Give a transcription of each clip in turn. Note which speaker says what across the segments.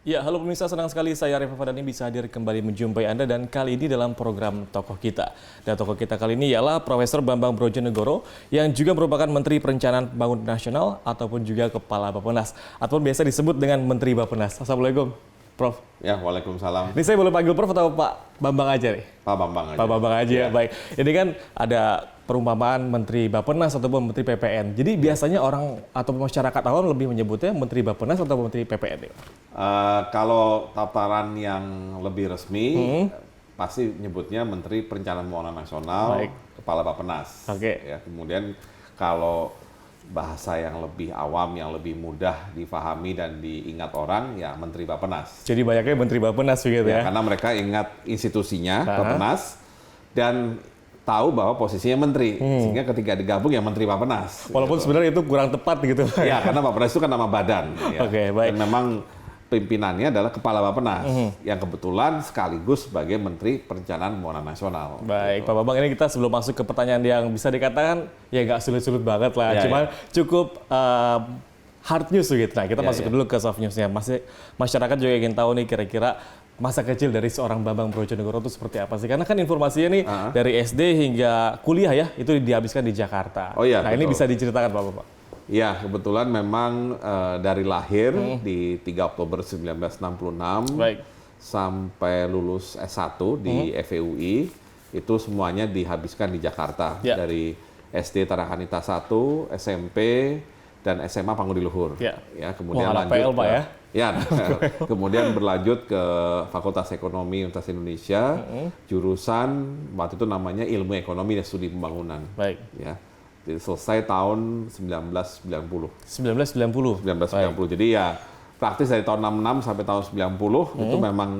Speaker 1: Ya, halo pemirsa, senang sekali saya Arif Fadani bisa hadir kembali menjumpai Anda dan kali ini dalam program Tokoh Kita. Dan tokoh kita kali ini ialah Profesor Bambang Brojonegoro yang juga merupakan Menteri Perencanaan Pembangunan Nasional ataupun juga Kepala Bappenas ataupun biasa disebut dengan Menteri Bappenas. Assalamualaikum, Prof.
Speaker 2: Ya, waalaikumsalam.
Speaker 1: Ini saya boleh panggil Prof atau Pak Bambang aja nih?
Speaker 2: Pak Bambang aja.
Speaker 1: Pak Bambang aja,
Speaker 2: ya.
Speaker 1: Baik. Ini kan ada perumpamaan Menteri Bappenas ataupun Menteri PPN. Jadi biasanya orang atau masyarakat awam lebih menyebutnya Menteri Bappenas atau Menteri PPN?
Speaker 2: Kalau tataran yang lebih resmi, pasti nyebutnya Menteri Perencanaan Pembangunan Nasional,
Speaker 1: Baik.
Speaker 2: Kepala Bappenas.
Speaker 1: Oke.
Speaker 2: Ya, kemudian kalau bahasa yang lebih awam, yang lebih mudah difahami dan diingat orang, ya Menteri Bappenas.
Speaker 1: Jadi banyaknya Menteri Bappenas begitu ya?
Speaker 2: Karena mereka ingat institusinya, Bappenas, dan tahu bahwa posisinya menteri, sehingga ketika digabung ya Menteri Bappenas.
Speaker 1: Walaupun
Speaker 2: gitu.
Speaker 1: sebenarnya itu kurang tepat gitu.
Speaker 2: Ya, karena Bappenas itu kan nama badan. Ya.
Speaker 1: Oke, baik.
Speaker 2: Dan memang pimpinannya adalah Kepala Bappenas, yang kebetulan sekaligus sebagai Menteri Perencanaan Pembangunan Nasional.
Speaker 1: Baik,
Speaker 2: gitu.
Speaker 1: Pak Bambang, ini kita sebelum masuk ke pertanyaan yang bisa dikatakan ya nggak sulit-sulit banget lah,
Speaker 2: Ya,
Speaker 1: cuman cukup hard news gitu. Nah, kita masuk dulu ke soft newsnya. Masyarakat juga ingin tahu nih kira-kira masa kecil dari seorang Bambang Brojonegoro itu seperti apa sih? Karena kan informasinya nih dari SD hingga kuliah ya, itu dihabiskan di Jakarta.
Speaker 2: Oh iya,
Speaker 1: nah, ini
Speaker 2: betul.
Speaker 1: bisa diceritakan Pak Bambang?
Speaker 2: Ya, kebetulan memang dari lahir di 3 Oktober 1966
Speaker 1: Baik.
Speaker 2: sampai lulus S1 di FEUI, itu semuanya dihabiskan di Jakarta.
Speaker 1: Ya.
Speaker 2: Dari SD Tarakanita 1, SMP, dan SMA Pangudi Luhur.
Speaker 1: Ya.
Speaker 2: Kemudian
Speaker 1: Wah, anak
Speaker 2: lanjut
Speaker 1: PL, Pak, ya?
Speaker 2: Ya, kemudian berlanjut ke Fakultas Ekonomi Universitas Indonesia, jurusan waktu itu namanya Ilmu Ekonomi dan Studi Pembangunan.
Speaker 1: Baik.
Speaker 2: Ya, jadi selesai tahun 1990.
Speaker 1: 1990.
Speaker 2: 1990. Jadi ya praktis dari tahun 66 sampai tahun 90 itu memang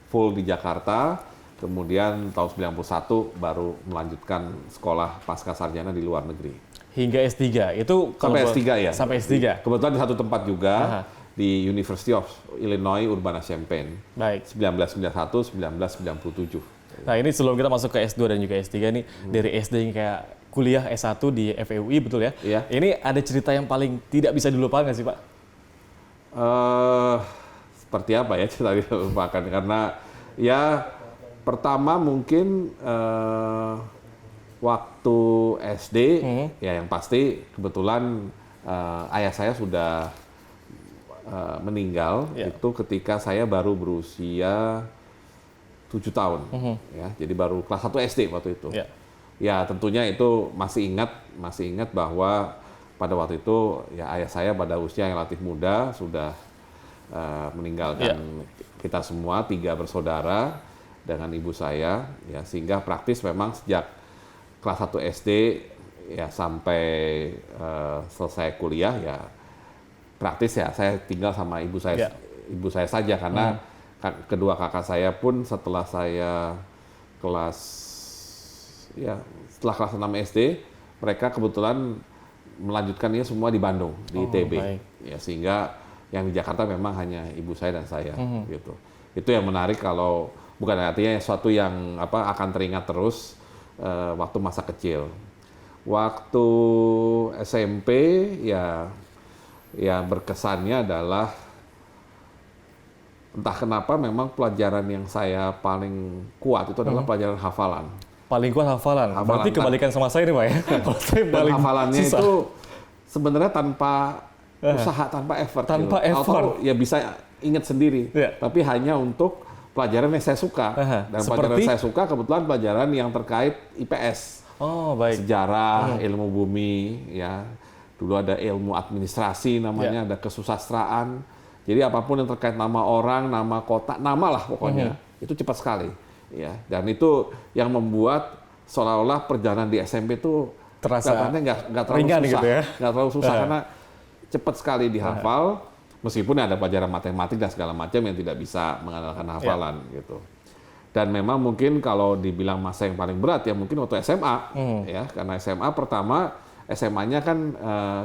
Speaker 2: full di Jakarta. Kemudian tahun 91 baru melanjutkan sekolah pasca sarjana di luar negeri.
Speaker 1: Hingga S3. Itu
Speaker 2: Sampai S3 ya.
Speaker 1: Sampai S3.
Speaker 2: Kebetulan di satu tempat juga di University of Illinois Urbana-Champaign.
Speaker 1: Baik.
Speaker 2: 1991, 1997.
Speaker 1: Nah, ini sebelum kita masuk ke S2 dan juga S3 nih, dari SD yang kayak kuliah S1 di FEUI, betul ya?
Speaker 2: Iya.
Speaker 1: Ini ada cerita yang paling tidak bisa dilupakan nggak sih, Pak?
Speaker 2: Seperti apa ya cerita dilupakan? Karena ya pertama mungkin waktu SD, ya yang pasti kebetulan ayah saya sudah meninggal itu ketika saya baru berusia 7 tahun, ya, jadi baru kelas 1 SD waktu itu. Ya tentunya itu masih ingat bahwa pada waktu itu ya ayah saya pada usia yang relatif muda sudah meninggalkan kita semua 3 bersaudara dengan ibu saya, ya sehingga praktis memang sejak kelas 1 SD ya sampai selesai kuliah ya praktis ya saya tinggal sama ibu saya saja karena kedua kakak saya pun setelah saya setelah kelas 6 SD mereka kebetulan melanjutkannya semua di Bandung di ITB. Ya sehingga yang di Jakarta memang hanya ibu saya dan saya gitu. Itu yang menarik, kalau bukan artinya sesuatu yang akan teringat terus waktu masa kecil. Waktu SMP ya berkesannya adalah entah kenapa memang pelajaran yang saya paling kuat itu adalah pelajaran hafalan.
Speaker 1: Paling kuat hafalan. Berarti kebalikan sama saya nih, Pak ya.
Speaker 2: Dan hafalannya susah. Itu sebenarnya tanpa usaha, tanpa effort.
Speaker 1: Tanpa effort.
Speaker 2: Ya bisa ingat sendiri. Tapi hanya untuk pelajaran yang saya suka. Dan pelajaran yang saya suka kebetulan pelajaran yang terkait IPS.
Speaker 1: Oh, baik.
Speaker 2: Sejarah, ilmu bumi, ya. Dulu ada ilmu administrasi namanya, ada kesusastraan. Jadi apapun yang terkait nama orang, nama kota, nama lah pokoknya. Itu cepat sekali. Ya, dan itu yang membuat seolah-olah perjalanan di SMP itu
Speaker 1: terasa
Speaker 2: nggak terlalu
Speaker 1: ringan
Speaker 2: susah,
Speaker 1: gitu ya?
Speaker 2: Nggak terlalu susah karena cepat sekali dihafal, meskipun ada pelajaran matematik dan segala macam yang tidak bisa mengandalkan hafalan gitu. Dan memang mungkin kalau dibilang masa yang paling berat ya mungkin waktu SMA, ya karena SMA pertama SMA-nya kan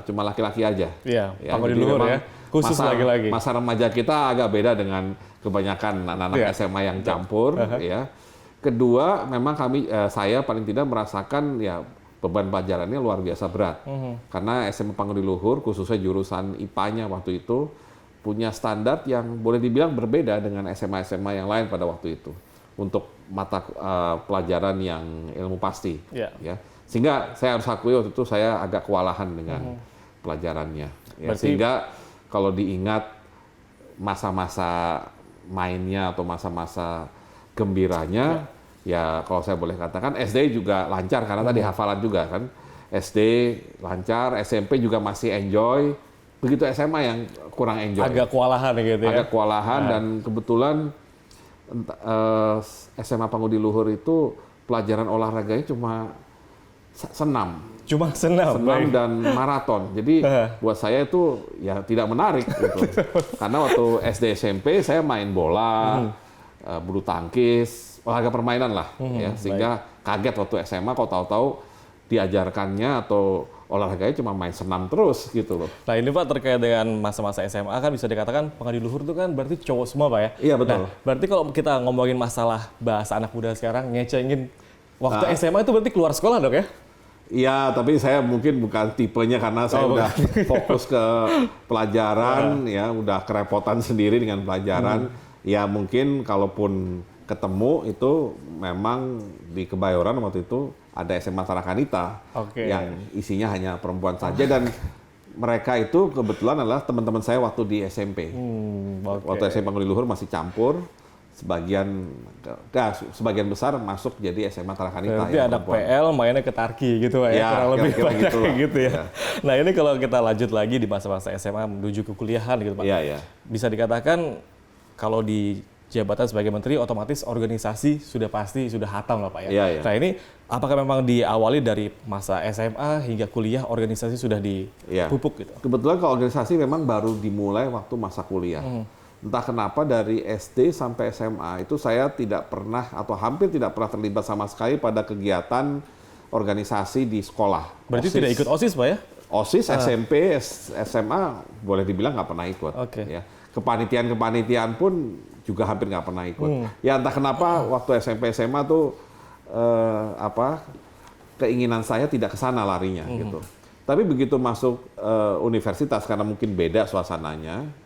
Speaker 2: cuma laki-laki aja.
Speaker 1: Iya,
Speaker 2: ya,
Speaker 1: Pangudi Luhur ya. Khusus laki-laki.
Speaker 2: Masa remaja kita agak beda dengan kebanyakan anak-anak SMA yang campur. Ya. Kedua, memang saya paling tidak merasakan ya beban pelajarannya luar biasa berat. Karena SMA Pangudi Luhur, khususnya jurusan IPA-nya waktu itu, punya standar yang boleh dibilang berbeda dengan SMA-SMA yang lain pada waktu itu. Untuk mata pelajaran yang ilmu pasti. Ya. Sehingga saya harus akui waktu itu saya agak kewalahan dengan pelajarannya. Ya, sehingga kalau diingat masa-masa mainnya atau masa-masa gembiranya, ya kalau saya boleh katakan SD juga lancar karena tadi hafalan juga kan. SD lancar, SMP juga masih enjoy. Begitu SMA yang kurang enjoy.
Speaker 1: Agak kewalahan gitu ya.
Speaker 2: Agak kewalahan dan kebetulan SMA Pangudi Luhur itu pelajaran olahraganya cuma senam.
Speaker 1: Cuma senam
Speaker 2: dan maraton. Jadi buat saya itu ya tidak menarik gitu. Karena waktu SD SMP saya main bola, bulu tangkis, olahraga permainan lah ya. Sehingga kaget waktu SMA kok tahu-tahu diajarkannya atau olahraganya cuma main senam terus gitu loh.
Speaker 1: Nah ini Pak terkait dengan masa-masa SMA kan bisa dikatakan Pangudi Luhur itu kan berarti cowok semua Pak ya?
Speaker 2: Iya betul.
Speaker 1: Nah, berarti kalau kita ngomongin masalah bahasa anak muda sekarang ngecengin waktu SMA itu berarti keluar sekolah dok ya?
Speaker 2: Iya, tapi saya mungkin bukan tipenya karena saya udah fokus ke pelajaran, ya udah kerepotan sendiri dengan pelajaran. Ya mungkin kalaupun ketemu itu memang di Kebayoran waktu itu ada SMA Tarakanita yang isinya hanya perempuan saja dan mereka itu kebetulan adalah teman-teman saya waktu di SMP. Waktu SMP Pangudi Luhur masih campur. Sebagian besar masuk jadi SMA Tarakanita.
Speaker 1: Berarti anak PL mainnya ke Tarki gitu ya, kurang lebih gitu ya. Nah ini kalau kita lanjut lagi di masa-masa SMA menuju ke kuliahan gitu Pak. Bisa dikatakan kalau di jabatan sebagai menteri otomatis organisasi sudah pasti sudah hatam lah Pak ya. Nah ini apakah memang diawali dari masa SMA hingga kuliah organisasi sudah dipupuk gitu?
Speaker 2: Kebetulan kalau organisasi memang baru dimulai waktu masa kuliah. Entah kenapa dari SD sampai SMA itu saya tidak pernah atau hampir tidak pernah terlibat sama sekali pada kegiatan organisasi di sekolah.
Speaker 1: Berarti OSIS. Tidak ikut OSIS Pak ya?
Speaker 2: OSIS, SMP, SMA boleh dibilang nggak pernah ikut. Ya. Kepanitiaan pun juga hampir nggak pernah ikut. Ya entah kenapa waktu SMP SMA tuh keinginan saya tidak ke sana larinya gitu. Tapi begitu masuk universitas karena mungkin beda suasananya.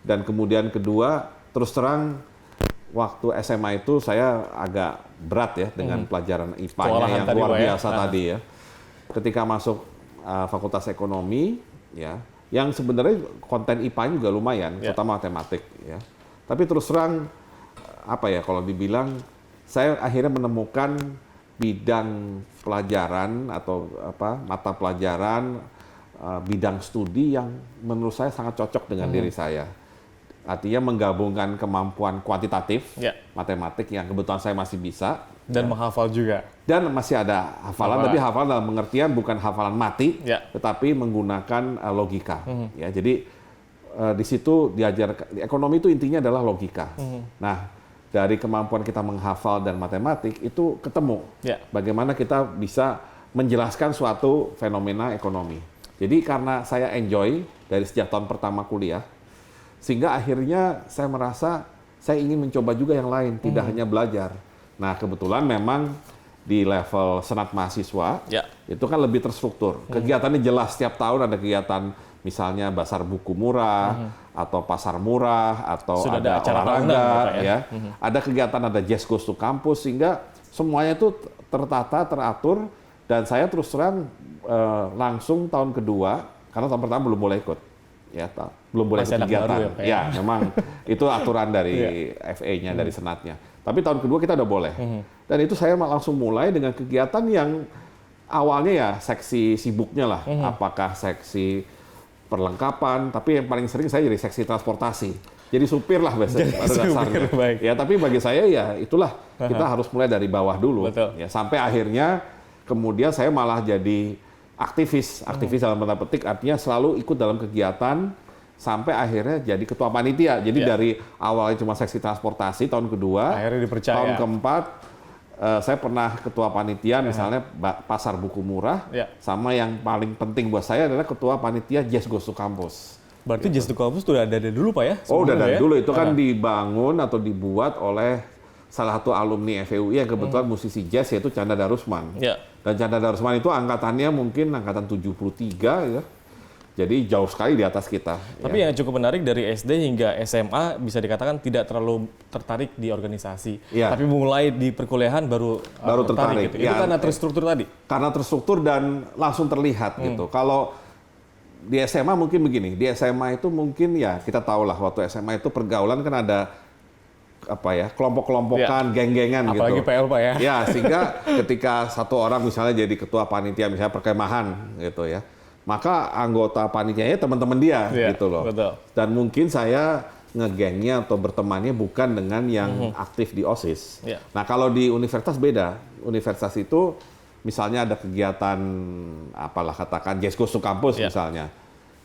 Speaker 2: Dan kemudian kedua, terus terang waktu SMA itu saya agak berat ya dengan pelajaran IPA-nya yang luar biasa tadi ya. Ketika masuk Fakultas Ekonomi ya, yang sebenarnya konten IPA-nya juga lumayan, terutama matematik ya. Tapi terus terang kalau dibilang saya akhirnya menemukan bidang pelajaran atau mata pelajaran bidang studi yang menurut saya sangat cocok dengan diri saya. Artinya menggabungkan kemampuan kuantitatif, matematik yang kebetulan saya masih bisa.
Speaker 1: Dan menghafal juga.
Speaker 2: Dan masih ada hafalan, tapi hafalan dalam pengertian bukan hafalan mati, tetapi menggunakan logika. Ya, jadi di situ diajarkan, ekonomi itu intinya adalah logika. Nah, dari kemampuan kita menghafal dan matematik itu ketemu. Bagaimana kita bisa menjelaskan suatu fenomena ekonomi. Jadi karena saya enjoy dari sejak tahun pertama kuliah, sehingga akhirnya saya merasa saya ingin mencoba juga yang lain, tidak hanya belajar. Nah kebetulan memang di level senat mahasiswa, itu kan lebih terstruktur. Kegiatannya jelas, setiap tahun ada kegiatan misalnya basar buku murah, atau pasar murah, atau sudah ada olahraga, ada kegiatan, ada Jazz Goes to Campus, sehingga semuanya itu tertata, teratur, dan saya terus terang langsung tahun kedua, karena tahun pertama belum boleh ikut. Belum boleh ikut kegiatan. Memang itu aturan dari FA-nya, dari senatnya. Tapi tahun kedua kita udah boleh. Dan itu saya langsung mulai dengan kegiatan yang awalnya ya seksi sibuknya lah. Apakah seksi perlengkapan, tapi yang paling sering saya jadi seksi transportasi. Jadi supir lah biasanya pada dasarnya. Ya, tapi bagi saya ya itulah kita harus mulai dari bawah dulu. Ya, sampai akhirnya kemudian saya malah jadi aktivis dalam tanda petik, artinya selalu ikut dalam kegiatan sampai akhirnya jadi ketua panitia. Jadi dari awalnya cuma seksi transportasi, tahun kedua, akhirnya dipercaya. Tahun keempat saya pernah ketua panitia misalnya pasar buku murah, sama yang paling penting buat saya adalah ketua panitia Jazz Goes to Campus.
Speaker 1: Berarti Jazz to Campus sudah ada dulu Pak ya?
Speaker 2: Oh udah dari dulu, itu kan dibangun atau dibuat oleh salah satu alumni FEUI yang kebetulan musisi jazz, yaitu Chandra Darusman. Dan Chandra Darusman itu angkatannya mungkin angkatan 73 ya. Jadi jauh sekali di atas kita.
Speaker 1: Tapi yang cukup menarik dari SD hingga SMA bisa dikatakan tidak terlalu tertarik di organisasi. Tapi mulai di perkuliahan baru tertarik. Gitu. Itu karena terstruktur tadi? Karena
Speaker 2: terstruktur dan langsung terlihat gitu. Kalau di SMA mungkin begini, di SMA itu mungkin ya kita tahu lah waktu SMA itu pergaulan kan ada kelompok-kelompokan, geng-gengan gitu.
Speaker 1: Apalagi PL Pak ya.
Speaker 2: Ya, sehingga ketika satu orang misalnya jadi ketua panitia misalnya perkemahan gitu ya, maka anggota panitianya teman-teman dia gitu loh.
Speaker 1: Betul.
Speaker 2: Dan mungkin saya ngegengnya atau bertemannya bukan dengan yang aktif di OSIS. Nah kalau di universitas beda. Universitas itu misalnya ada kegiatan katakan Jazz Goes to Campus misalnya.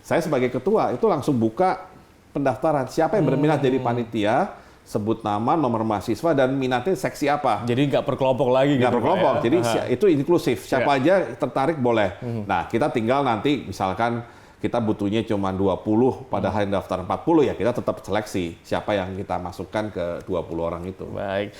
Speaker 2: Saya sebagai ketua itu langsung buka pendaftaran. Siapa yang berminat jadi panitia, sebut nama, nomor mahasiswa, dan minatnya seksi apa.
Speaker 1: Jadi nggak per kelompok lagi gitu.
Speaker 2: Nggak per kelompok, jadi itu inklusif. Siapa aja tertarik boleh. Nah, kita tinggal nanti misalkan kita butuhnya cuma 20, padahal yang daftar 40, ya kita tetap seleksi siapa yang kita masukkan ke 20 orang itu.
Speaker 1: Baik.